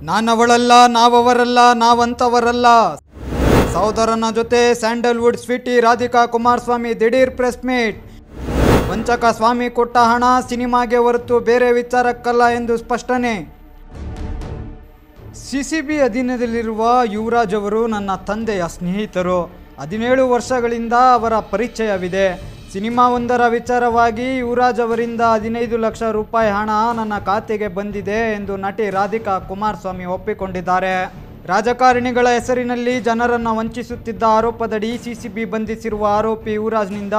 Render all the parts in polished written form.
ನಾನವಳಲ್ಲ, ನಾವವರಲ್ಲ, ನಾವಂತವರಲ್ಲ. ಸಹೋದರನ ಜೊತೆ Sandalwood Sweety Radhika Kumaraswamy ದಿಢೀರ್ ಪ್ರೆಸ್ ಮೀಟ್. ವಂಚಕ ಸ್ವಾಮಿ ಕೊಟ್ಟ ಹಣ ಸಿನಿಮಾಗೆ ಹೊರತು ಬೇರೆ ವಿಚಾರಕ್ಕಲ್ಲ ಎಂದು ಸ್ಪಷ್ಟನೆ. ಸಿಸಿಬಿ ಅಧೀನದಲ್ಲಿರುವ ಯುವರಾಜ್ ಅವರು ನನ್ನ ತಂದೆಯ ಸ್ನೇಹಿತರು. 17 ವರ್ಷಗಳಿಂದ ಅವರ ಪರಿಚಯವಿದೆ. ಸಿನಿಮಾವೊಂದರ ವಿಚಾರವಾಗಿ ಯುವರಾಜ್ ಅವರಿಂದ 15 ಲಕ್ಷ ರೂಪಾಯಿ ಹಣ ನನ್ನ ಖಾತೆಗೆ ಬಂದಿದೆ ಎಂದು ನಟಿ ರಾಧಿಕಾ ಕುಮಾರಸ್ವಾಮಿ ಒಪ್ಪಿಕೊಂಡಿದ್ದಾರೆ. ರಾಜಕಾರಣಿಗಳ ಹೆಸರಿನಲ್ಲಿ ಜನರನ್ನು ವಂಚಿಸುತ್ತಿದ್ದ ಆರೋಪದಡಿ ಸಿಸಿಬಿ ಬಂಧಿಸಿರುವ ಆರೋಪಿ ಯುವರಾಜ್ನಿಂದ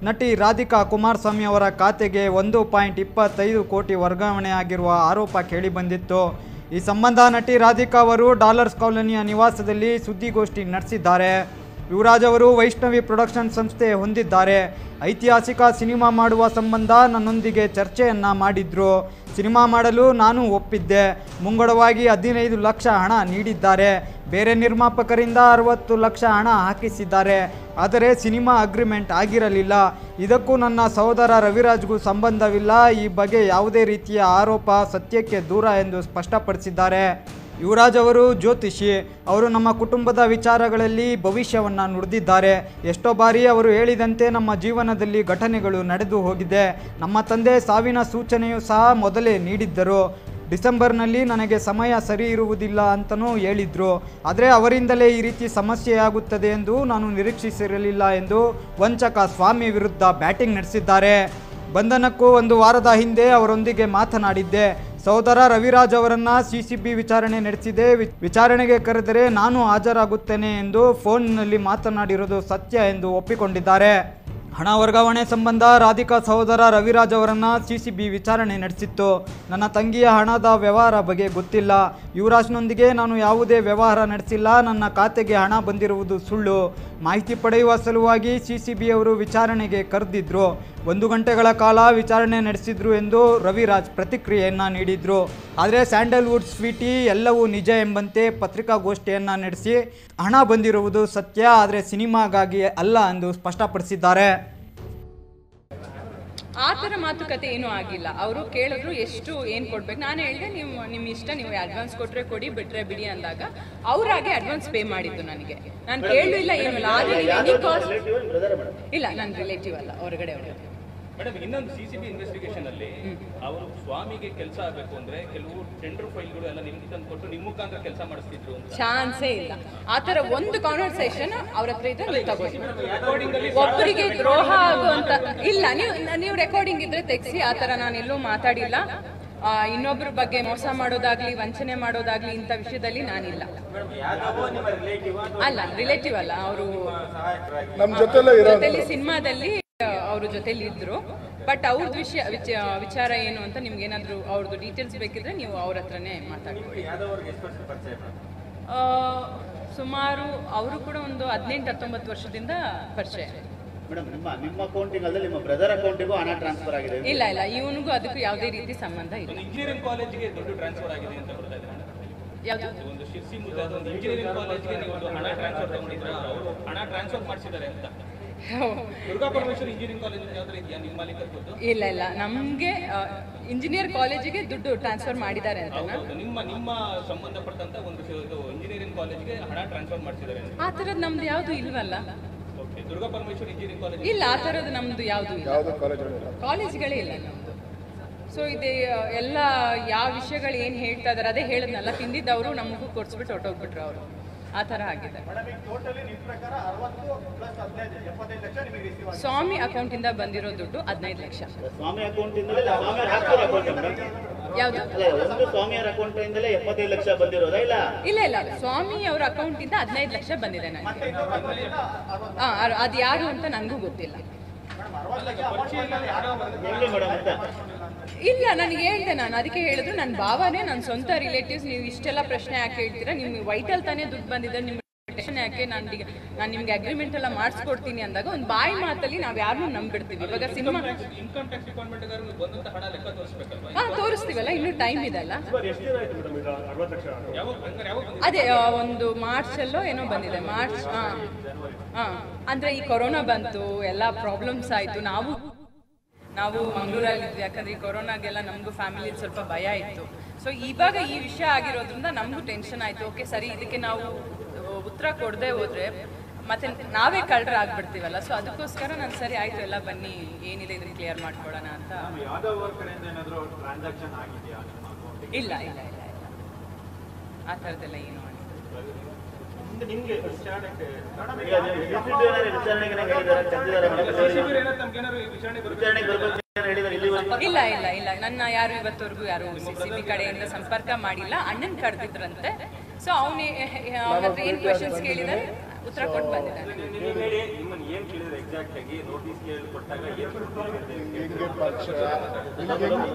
ನಟಿ ರಾಧಿಕಾ ಕುಮಾರಸ್ವಾಮಿ ಅವರ ಖಾತೆಗೆ 1.25 ಕೋಟಿ ವರ್ಗಾವಣೆಯಾಗಿರುವ ಆರೋಪ ಕೇಳಿಬಂದಿತ್ತು. ಈ ಸಂಬಂಧ ನಟಿ ರಾಧಿಕಾ ಅವರು ಡಾಲರ್ಸ್ ಕಾಲೋನಿಯ ನಿವಾಸದಲ್ಲಿ ಸುದ್ದಿಗೋಷ್ಠಿ ನಡೆಸಿದ್ದಾರೆ. ಯುವರಾಜ್ ಅವರು ವೈಷ್ಣವಿ ಪ್ರೊಡಕ್ಷನ್ ಸಂಸ್ಥೆ ಹೊಂದಿದ್ದಾರೆ. ಐತಿಹಾಸಿಕ ಸಿನಿಮಾ ಮಾಡುವ ಸಂಬಂಧ ನನ್ನೊಂದಿಗೆ ಚರ್ಚೆಯನ್ನು ಮಾಡಿದ್ರು. ಸಿನಿಮಾ ಮಾಡಲು ನಾನು ಒಪ್ಪಿದ್ದೆ. ಮುಂಗಡವಾಗಿ 15 ಲಕ್ಷ ಹಣ ನೀಡಿದ್ದಾರೆ. ಬೇರೆ ನಿರ್ಮಾಪಕರಿಂದ 60 ಲಕ್ಷ ಹಣ ಹಾಕಿಸಿದ್ದಾರೆ. ಆದರೆ ಸಿನಿಮಾ ಅಗ್ರಿಮೆಂಟ್ ಆಗಿರಲಿಲ್ಲ. ಇದಕ್ಕೂ ನನ್ನ ಸಹೋದರ ರವಿರಾಜ್ಗೂ ಸಂಬಂಧವಿಲ್ಲ. ಈ ಬಗ್ಗೆ ಯಾವುದೇ ರೀತಿಯ ಆರೋಪ ಸತ್ಯಕ್ಕೆ ದೂರ ಎಂದು ಸ್ಪಷ್ಟಪಡಿಸಿದ್ದಾರೆ. ಯುವರಾಜ್ ಅವರು ಜ್ಯೋತಿಷಿ. ಅವರು ನಮ್ಮ ಕುಟುಂಬದ ವಿಚಾರಗಳಲ್ಲಿ ಭವಿಷ್ಯವನ್ನು ನುಡಿದಿದ್ದಾರೆ. ಎಷ್ಟೋ ಬಾರಿ ಅವರು ಹೇಳಿದಂತೆ ನಮ್ಮ ಜೀವನದಲ್ಲಿ ಘಟನೆಗಳು ನಡೆದು ಹೋಗಿದೆ. ನಮ್ಮ ತಂದೆ ಸಾವಿನ ಸೂಚನೆಯೂ ಸಹ ಮೊದಲೇ ನೀಡಿದ್ದರು. ಡಿಸೆಂಬರ್ನಲ್ಲಿ ನನಗೆ ಸಮಯ ಸರಿ ಇರುವುದಿಲ್ಲ ಅಂತಲೂ ಹೇಳಿದರು. ಆದರೆ ಅವರಿಂದಲೇ ಈ ರೀತಿ ಸಮಸ್ಯೆಯಾಗುತ್ತದೆ ಎಂದು ನಾನು ನಿರೀಕ್ಷಿಸಿರಲಿಲ್ಲ ಎಂದು ವಂಚಕ ಸ್ವಾಮಿ ವಿರುದ್ಧ ಬ್ಯಾಟಿಂಗ್ ನಡೆಸಿದ್ದಾರೆ. ಬಂಧನಕ್ಕೂ 1 ವಾರದ ಹಿಂದೆ ಅವರೊಂದಿಗೆ ಮಾತನಾಡಿದ್ದೆ. ಸಹೋದರ ರವಿರಾಜ್ ಅವರನ್ನು ಸಿಸಿಬಿ ವಿಚಾರಣೆ ನಡೆಸಿದೆ. ವಿಚಾರಣೆಗೆ ಕರೆದರೆ ನಾನು ಹಾಜರಾಗುತ್ತೇನೆ ಎಂದು ಫೋನ್ನಲ್ಲಿ ಮಾತನಾಡಿರೋದು ಸತ್ಯ ಎಂದು ಒಪ್ಪಿಕೊಂಡಿದ್ದಾರೆ. ಹಣ ವರ್ಗಾವಣೆ ಸಂಬಂಧ ರಾಧಿಕಾ ಸಹೋದರ ರವಿರಾಜ್ ಅವರನ್ನು ಸಿಸಿಬಿ ವಿಚಾರಣೆ ನಡೆಸಿತ್ತು. ನನ್ನ ತಂಗಿಯ ಹಣದ ವ್ಯವಹಾರ ಬಗ್ಗೆ ಗೊತ್ತಿಲ್ಲ. ಯುವರಾಜ್ನೊಂದಿಗೆ ನಾನು ಯಾವುದೇ ವ್ಯವಹಾರ ನಡೆಸಿಲ್ಲ. ನನ್ನ ಖಾತೆಗೆ ಹಣ ಬಂದಿರುವುದು ಸುಳ್ಳು. ಮಾಹಿತಿ ಪಡೆಯುವ ಸಲುವಾಗಿ ಸಿಸಿಬಿ ಅವರು ವಿಚಾರಣೆಗೆ ಕರೆದಿದ್ರು. 1 ಗಂಟೆಗಳ ಕಾಲ ವಿಚಾರಣೆ ನಡೆಸಿದ್ರು ಎಂದು ರವಿರಾಜ್ ಪ್ರತಿಕ್ರಿಯೆಯನ್ನು ನೀಡಿದರು. ಆದರೆ ಸ್ಯಾಂಡಲ್ವುಡ್ ಸ್ವೀಟಿ ಎಲ್ಲವೂ ನಿಜ ಎಂಬಂತೆ ಪತ್ರಿಕಾಗೋಷ್ಠಿಯನ್ನು ನಡೆಸಿ ಹಣ ಬಂದಿರುವುದು ಸತ್ಯ, ಆದರೆ ಸಿನಿಮಾಗಾಗಿ ಅಲ್ಲ ಎಂದು ಸ್ಪಷ್ಟಪಡಿಸಿದ್ದಾರೆ. ಆ ಥರ ಮಾತುಕತೆ ಏನೂ ಆಗಿಲ್ಲ. ಅವರು ಕೇಳಿದ್ರು ಎಷ್ಟು ಏನು ಕೊಡ್ಬೇಕು. ನಾನು ಹೇಳಿದೆ ನಿಮ್ಮ ಇಷ್ಟ, ನೀವು ಅಡ್ವಾನ್ಸ್ ಕೊಟ್ಟರೆ ಕೊಡಿ, ಬಿಟ್ಟರೆ ಬಿಡಿ ಅಂದಾಗ ಅವರಾಗೆ ಅಡ್ವಾನ್ಸ್ ಪೇ ಮಾಡಿದ್ದು ನನಗೆ. ನಾನು ಕೇಳಲೂ ಇಲ್ಲ, ಏನೂ ಇಲ್ಲ. ಆದರೆ ಇಲ್ಲ, ನನ್ನ ರಿಲೇಟಿವ್ ಅಲ್ಲ, ಹೊರಗಡೆ ಅವರು. ಮೇಡಮ್, ಇನ್ನೊಂದು ಸಿಸಿಬಿ ಇನ್ವೆಸ್ಟಿಗೇಷನ್ ಅಲ್ಲಿ ಅವರು ಸ್ವಾಮಿಗೆ ಕೆಲಸ ಆಗಬೇಕು ಅಂದ್ರೆ ಕೆಲವು ಟೆಂಡರ್ ಫೈಲ್ಗಳು ಎಲ್ಲ ನಿಮ್ಗೆ ತಂದು ಕೊಟ್ಟು ನಿಮ್ಮ ಮುಖಾಂತರ ಕೆಲಸ ಮಾಡಿಸ್ತಿದ್ರು. ಚಾನ್ಸೇ ಇಲ್ಲ. ಆ ಥರ ಒಂದು ಕಾನ್ವರ್ಸೇಷನ್ ಅವ್ರ ಹತ್ರ ಇದ್ರೆ ತಗೋಳಿ. ಒಬ್ಬರಿಗೆ ದ್ರೋಹ ಆಗುವಂತ ಇಲ್ಲ. ನೀವು ರೆಕಾರ್ಡಿಂಗ್ ಇದ್ರೆ ತೆಗ್ಸಿ. ಆ ಥರ ನಾನು ಎಲ್ಲೂ ಮಾತಾಡಿಲ್ಲ. ಇನ್ನೊಬ್ಬರ ಬಗ್ಗೆ ಮೋಸ ಮಾಡೋದಾಗ್ಲಿ, ವಂಚನೆ ಮಾಡೋದಾಗ್ಲಿ ಇಂಥ ವಿಷಯದಲ್ಲಿ ನಾನಿಲ್ಲ. ಅಲ್ಲ, ರಿಲೇಟಿವ್ ಅಲ್ಲ, ಅವರು ಜೊತೆಲಿ ಸಿನಿಮಾದಲ್ಲಿ ಅವ್ರ ಜೊತೆಲಿ ಇದ್ರು. ಬಟ್ ಅವ್ರದ್ದು ವಿಚಾರ ಏನು ಅಂತ ನಿಮ್ಗೆ ಏನಾದ್ರು ಅವ್ರದ್ದು ಡೀಟೇಲ್ಸ್ ಬೇಕಿದ್ರೆ ನೀವು ಅವ್ರ ಹತ್ರನೇ ಮಾತಾಡ್ಕೊಳ್ಳಿ. ಸುಮಾರು ಅವರು ಕೂಡ ಒಂದು 18-19 ವರ್ಷದಿಂದ ಪರಿಚಯ. ನಿಮ್ಮ ಅಕೌಂಟಿಂಗ್ ಅಲ್ಲದೆ ನಿಮ್ಮ ಬ್ರದರ್ ಅಕೌಂಟಿಗೂ ಹಣ ಟ್ರಾನ್ಸ್ಫರ್ ಆಗಿದೆ? ಇಲ್ಲ, ಇವನಿಗೂ ಅದಕ್ಕೂ ಯಾವುದೇ ರೀತಿ ಸಂಬಂಧ ಇಲ್ಲ. ಇಂಜಿನಿಯರಿಂಗ್ ಕಾಲೇಜಿಗೆ ದುಡ್ಡು ಟ್ರಾನ್ಸ್ಫರ್ ಆಗಿದೆ ಅಂತ ಬರ್ತಾ ಇದೆ. ಯಾವುದು? ಒಂದು ಶಿರ್ಸಿ ಮುದ್ದೆ ಅದೊಂದು ಇಂಜಿನಿಯರಿಂಗ್ ಕಾಲೇಜಿಗೆ ನೀವು ಹಣ ಟ್ರಾನ್ಸ್ಫರ್ ತಗೊಂಡಿದ್ರೆ ಅವರು ಹಣ ಟ್ರಾನ್ಸ್ಫರ್ ಮಾಡಿಸಿದ್ದಾರೆ ಅಂತ. ದುರ್ಗಾ ಪರಮೇಶ್ವರ್ ಇಂಜಿನಿಯರಿಂಗ್ ಕಾಲೇಜ್ ಯಾವ್ದು ಇದೆಯಾ ನಿಮ್ಮ ಮಾಲೀಕತ್ವದ್ದು? ಇಲ್ಲ, ನಮ್ಗೆ ಇಂಜಿನಿಯರ್ ಕಾಲೇಜಿಗೆ ದುಡ್ಡು ಟ್ರಾನ್ಸ್ಫರ್ ಮಾಡಿದ್ದಾರೆ ಅಂತ. ನಿಮ್ಮ ಸಂಬಂಧಪಟ್ಟಂತ ಒಂದು ಇಂಜಿನಿಯರಿಂಗ್ ಕಾಲೇಜ್ಗೆ ಹಣ ಟ್ರಾನ್ಸ್ಫರ್ ಮಾಡಿಸಿದ್ದಾರೆ. ಆ ಥರದ್ದು ನಮ್ದು ಯಾವುದು ಇಲ್ವಲ್ಲ. ದುರ್ಗಾ ಪರಮೇಶ್ವರ್ ಇಂಜಿನಿಯರಿಂಗ್ ಕಾಲೇಜ್ ಇಲ್ಲ, ಆ ಥರದ್ದು ನಮ್ದು ಯಾವುದು ಇಲ್ಲ, ಕಾಲೇಜ್ಗಳೇ ಇಲ್ಲ ನಮ್ದು. ಸೊ ಇದೆ ಎಲ್ಲ ಯಾವ ವಿಷಯಗಳು ಏನು ಹೇಳ್ತಾ ಇದಾರೆ ಅದೇ ಹೇಳಿದ್ನಲ್ಲ, ತಿಂದಿದ್ದವರು ನಮಗೂ ಕೊಡ್ಸ್ಬಿಟ್ಟು ಹೊಟ್ಟೋಗ್ಬಿಟ್ರು ಅವರು. ಆ ಥರ ಆಗಿದೆ. ಸ್ವಾಮಿ ಅಕೌಂಟಿಂದ ಬಂದಿರೋ ದುಡ್ಡು 15 ಲಕ್ಷ. ಯಾವುದು? ಇಲ್ಲ, ಸ್ವಾಮಿ ಅವರ ಅಕೌಂಟಿಂದ 15 ಲಕ್ಷ ಬಂದಿದೆ ನನಗೆ. ಅದು ಯಾರು ಅಂತ ನನಗೂ ಗೊತ್ತಿಲ್ಲ. ಇಲ್ಲ, ನನಗೆ ಹೇಳಿದೆ. ನಾನು ಅದಕ್ಕೆ ಹೇಳಿದ್ರು, ನನ್ನ ಭಾವನೆ, ನನ್ನ ಸ್ವಂತ ರಿಲೇಟಿವ್ಸ್. ನೀವು ಇಷ್ಟೆಲ್ಲ ಪ್ರಶ್ನೆ ಯಾಕೆ ಹೇಳ್ತೀರಾ? ನಿಮ್ಗೆ ವೈಟಲ್ ತಾನೇ ದುಡ್ಡು ಬಂದಿದೆ, ನಿಮ್ಮ ಟೆನ್ಷನ್ ಯಾಕೆ? ನಾನು ನಿಮ್ಗೆ ಅಗ್ರಿಮೆಂಟ್ ಎಲ್ಲ ಮಾಡಿಸ್ಕೊಡ್ತೀನಿ ಅಂದಾಗ ಒಂದು ಬಾಯಿ ಮಾತಲ್ಲಿ ನಾವು ಯಾರನ್ನೂ ನಂಬಿಡ್ತೀವಿ. ಇವಾಗ ಸಿನಿಮಾ ಇನ್ಕಮ್ ಟ್ಯಾಕ್ಸ್ ಡಿಪಾರ್ಟ್ಮೆಂಟ್ ಬಂದಂತ ಹಣ ಲೆಕ್ಕ ತೋರಿಸಬೇಕಲ್ವಾ? ತೋರಿಸ್ತೀವಲ್ಲ, ಇನ್ನೂ ಟೈಮ್ ಇದೆಲ್ಲ. ಅದೇ ಒಂದು ಮಾರ್ಚಲ್ಲೋ ಏನೋ ಬಂದಿದೆ. ಮಾರ್ಚ್. ಅಂದ್ರೆ ಈ ಕೊರೋನಾ ಬಂತು, ಎಲ್ಲ ಪ್ರಾಬ್ಲಮ್ಸ್ ಆಯ್ತು. ನಾವು ಮಂಗಳೂರಲ್ಲಿದ್ವಿ. ಯಾಕಂದ್ರೆ ಈ ಕೊರೋನಾಗೆಲ್ಲ ನಮಗೂ ಫ್ಯಾಮಿಲಿ ಸ್ವಲ್ಪ ಭಯ ಇತ್ತು. ಸೊ ಇವಾಗ ಈ ವಿಷಯ ಆಗಿರೋದ್ರಿಂದ ನಮಗೂ ಟೆನ್ಷನ್ ಆಯಿತು. ಓಕೆ ಸರಿ, ಇದಕ್ಕೆ ನಾವು ಉತ್ತರ ಕೊಡದೆ ಹೋದ್ರೆ ಮತ್ತೆ ನಾವೇ ಕಳ್ಳರಾಗ್ಬಿಡ್ತೀವಲ್ಲ. ಸೊ ಅದಕ್ಕೋಸ್ಕರ ನಾನು ಸರಿ ಆಯಿತು ಎಲ್ಲ ಬನ್ನಿ ಏನಿದೆ ಇದನ್ನ ಕ್ಲಿಯರ್ ಮಾಡ್ಕೊಳ್ಳೋಣ ಅಂತ. ಇಲ್ಲ ಇಲ್ಲ ಇಲ್ಲ ಇಲ್ಲ ಆ ಥರದ್ದೆಲ್ಲ ಏನು ಇಲ್ಲ ಇಲ್ಲ ಇಲ್ಲ ನನ್ನ ಯಾರು ಇವತ್ತವರೆಗೂ ಯಾರು CCB ಕಡೆಯಿಂದ ಸಂಪರ್ಕ ಮಾಡಿಲ್ಲ. ಅಣ್ಣನ್ ಕರೆದಿದ್ರಂತೆ. ಸೊ ಅವನು ಏನ್ ಕ್ವೆಶನ್ಸ್ ಕೇಳಿದಾರೆ ಉತ್ತರ ಕೊಟ್ಟು ಬಂದಿದ್ದಾನೆ.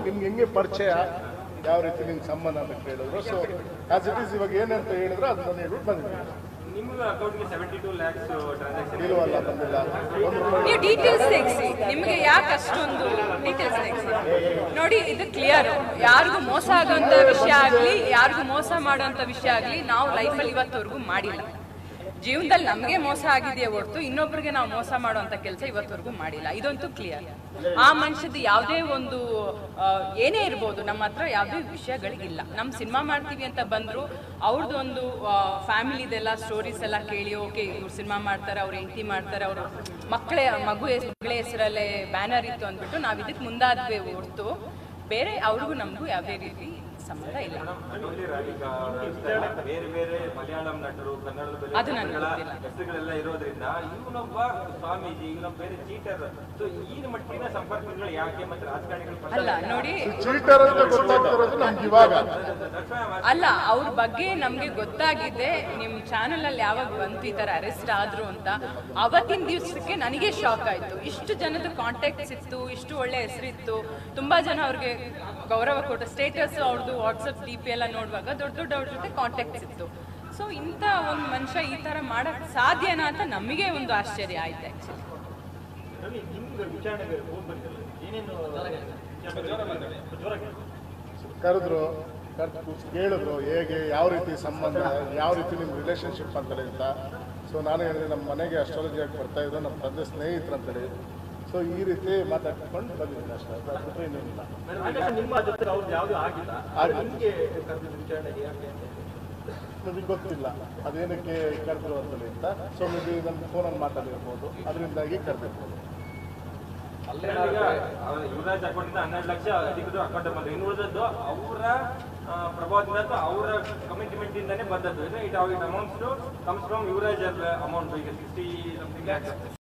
ನಿಮ್ಗೆ ಹೆಂಗೆ ಪರಿಚಯ, ಯಾವ ರೀತಿ ನಿಮ್ಗೆ ಸಂಬಂಧ ಅಂತ ಕೇಳಿದ್ರು. ಸೊ ಆಸ್ ಇಟ್ ಈಸ್ ಇವಾಗ ಏನಂತ ಹೇಳಿದ್ರು ಅದನ್ನ ಹೇಳ್ಬಿಟ್ಟು ಬಂದಿದ್ದೀವಿ. ಇಲ್ವಲ್ಲ ಬಂದಿಲ್ಲ. ನೀವು ಡೀಟೇಲ್ಸ್ ತೆಗಿಸಿ, ನಿಮಗೆ ಯಾಕೆ ಅಷ್ಟೊಂದು ಡೀಟೇಲ್ಸ್ ತೆಗಿಸಿ ನೋಡಿ. ಇದು ಕ್ಲಿಯರ್. ಯಾರಿಗೂ ಮೋಸ ಆಗೋಂಥ ವಿಷಯ ಆಗಲಿ, ಯಾರಿಗೂ ಮೋಸ ಮಾಡೋಂಥ ವಿಷಯ ಆಗಲಿ ನಾವು ಲೈಫಲ್ಲಿ ಇವತ್ತವರೆಗೂ ಮಾಡಿಲ್ಲ. ಜೀವನದಲ್ಲಿ ನಮಗೆ ಮೋಸ ಆಗಿದೆಯೇ ಹೊರತು ಇನ್ನೊಬ್ರಿಗೆ ನಾವು ಮೋಸ ಮಾಡುವಂತ ಕೆಲಸ ಇವತ್ತವರೆಗೂ ಮಾಡಿಲ್ಲ. ಇದಂತೂ ಕ್ಲಿಯರ್. ಆ ಮನುಷ್ಯದ ಯಾವುದೇ ಒಂದು ಏನೇ ಇರ್ಬೋದು, ನಮ್ಮ ಹತ್ರ ಯಾವುದೇ ವಿಷಯಗಳಿಗಿಲ್ಲ. ನಮ್ಮ ಸಿನಿಮಾ ಮಾಡ್ತೀವಿ ಅಂತ ಬಂದ್ರು ಅವ್ರದ್ದು ಒಂದು ಫ್ಯಾಮಿಲಿದೆಲ್ಲ ಸ್ಟೋರೀಸ್ ಎಲ್ಲ ಕೇಳಿ ಓಕೆ ಇವ್ರು ಸಿನಿಮಾ ಮಾಡ್ತಾರೆ, ಅವ್ರು ಹೆಂಡತಿ ಮಾಡ್ತಾರೆ, ಅವರು ಮಗಳ ಹೆಸರಲ್ಲೇ ಬ್ಯಾನರ್ ಇತ್ತು ಅಂದ್ಬಿಟ್ಟು ನಾವು ಇದಕ್ಕೆ ಮುಂದಾದ್ವಿ ಹೊರತು ಬೇರೆ ಅವ್ರಿಗೂ ನಮಗೂ ಯಾವುದೇ ರೀತಿ ಸಂಬಂಧ ಇಲ್ಲ. ಬೇರೆ ಬೇರೆ ಮಲಯಾಳಂ ನಟರು, ಕನ್ನಡದ ಅದು ನನಗೆ ಗೊತ್ತಿಲ್ಲ. ಹೆಸರುಗಳೆಲ್ಲ ಇರೋದ್ರಿಂದ ಇವನೊಬ್ಬ ಸ್ವಾಮೀಜಿ, ಇವನೊಬ್ಬ ಬೇರೆ ಚೀಟರ್. ಸೊ ಈ ಮಟ್ಟಿನ ಸಂಪರ್ಕಗಳು ಯಾಕೆ ಮತ್ತೆ ರಾಜಕಾರಣಿಗಳು ಅಲ್ಲ ನೋಡಿ, ಚೀಟರ್ ಅಂತ ಗೊತ್ತಾಗ್ತಿರೋದು ನಮ್ಗೆ ಇವಾಗ ಅಲ್ಲ ಅವ್ರ ಬಗ್ಗೆ ನಮ್ಗೆ ಗೊತ್ತಾಗಿದೆ. ನಿಮ್ ಚಾನೆಲ್ ಅಲ್ಲಿ ಯಾವಾಗ ಬಂತು ಈ ತರ ಅರೆಸ್ಟ್ ಆದ್ರು ಅಂತ, ಅವತ್ತಿನ ದಿವಸಕ್ಕೆ ನನಗೆ ಶಾಕ್ ಆಯ್ತು. ಇಷ್ಟು ಜನದ ಕಾಂಟ್ಯಾಕ್ಟ್ಸ್ ಇತ್ತು, ಇಷ್ಟು ಒಳ್ಳೆ ಹೆಸರಿತ್ತು, ತುಂಬಾ ಜನ ಅವ್ರಿಗೆ ಗೌರವ ಕೊಟ್ಟು ಸ್ಟೇಟಸ್ ಅವ್ರದ್ದು ವಾಟ್ಸಪ್ DP ಎಲ್ಲ ನೋಡುವಾಗ ದೊಡ್ಡ ಅವ್ರ ಜೊತೆ ಕಾಂಟ್ಯಾಕ್ಟ್ಸ್ ಇತ್ತು. ಸೊ ಇಂಥ ಒಂದು ಮನುಷ್ಯ ಈ ತರ ಮಾಡಕ್ ಸಾಧ್ಯನಾ ಅಂತ ನಮಗೆ ಒಂದು ಆಶ್ಚರ್ಯ ಆಯ್ತು ಆಕ್ಚುಲಿ. ಕರೆದ್ರು, ಕೇಳಿದ್ರು ಹೇಗೆ, ಯಾವ ರೀತಿ ಸಂಬಂಧ, ಯಾವ ರೀತಿ ನಿಮ್ಮ ರಿಲೇಷನ್ಶಿಪ್ ಅಂತೇಳಿ ಅಂತ. ಸೊ ನಾನು ಹೇಳಿದೆ ನಮ್ಮ ಮನೆಗೆ ಅಸ್ಟ್ರಾಲಜಿಯಾಗಿ ಬರ್ತಾ ಇದ್ದು ನಮ್ಮ ತಂದೆ ಸ್ನೇಹಿತರು ಅಂತೇಳಿ. ಸೊ ಈ ರೀತಿ ಮಾತಾಡ್ಕೊಂಡು ಬಂದಿದ್ದೀನಿ ಅಷ್ಟೇ, ಅದು ಬಿಟ್ಟರೆ ಇನ್ನೇನಿಲ್ಲ. ನಮಗೆ ಗೊತ್ತಿಲ್ಲ ಅದೇನಕ್ಕೆ ಕರೆದ್ರು ಅಂತೇಳಿ ಅಂತ. ಸೊ ಮೇಬಿ ನನ್ನ ಫೋನಲ್ಲಿ ಮಾತಾಡಿರ್ಬೋದು, ಅದರಿಂದಾಗಿ ಕರೆದಿರ್ಬೋದು. ಯುವರಾಜ್ ಅಕೌಂಟ್ 12 ಲಕ್ಷ ಅಧಿಕೃತ ಅಕೌಂಟ್ ಬಂದ್ರೆ ಇನ್ನು ಉಳಿದದ್ದು ಅವರ ಪ್ರಭಾವದಿಂದ ಅಥವಾ ಅವರ ಕಮಿಟ್ಮೆಂಟ್ ಇಂದಾನೆ ಬಂದದ್ದು. It amounts comes from Yuvraj amount ಈಗ 60 something lakhs.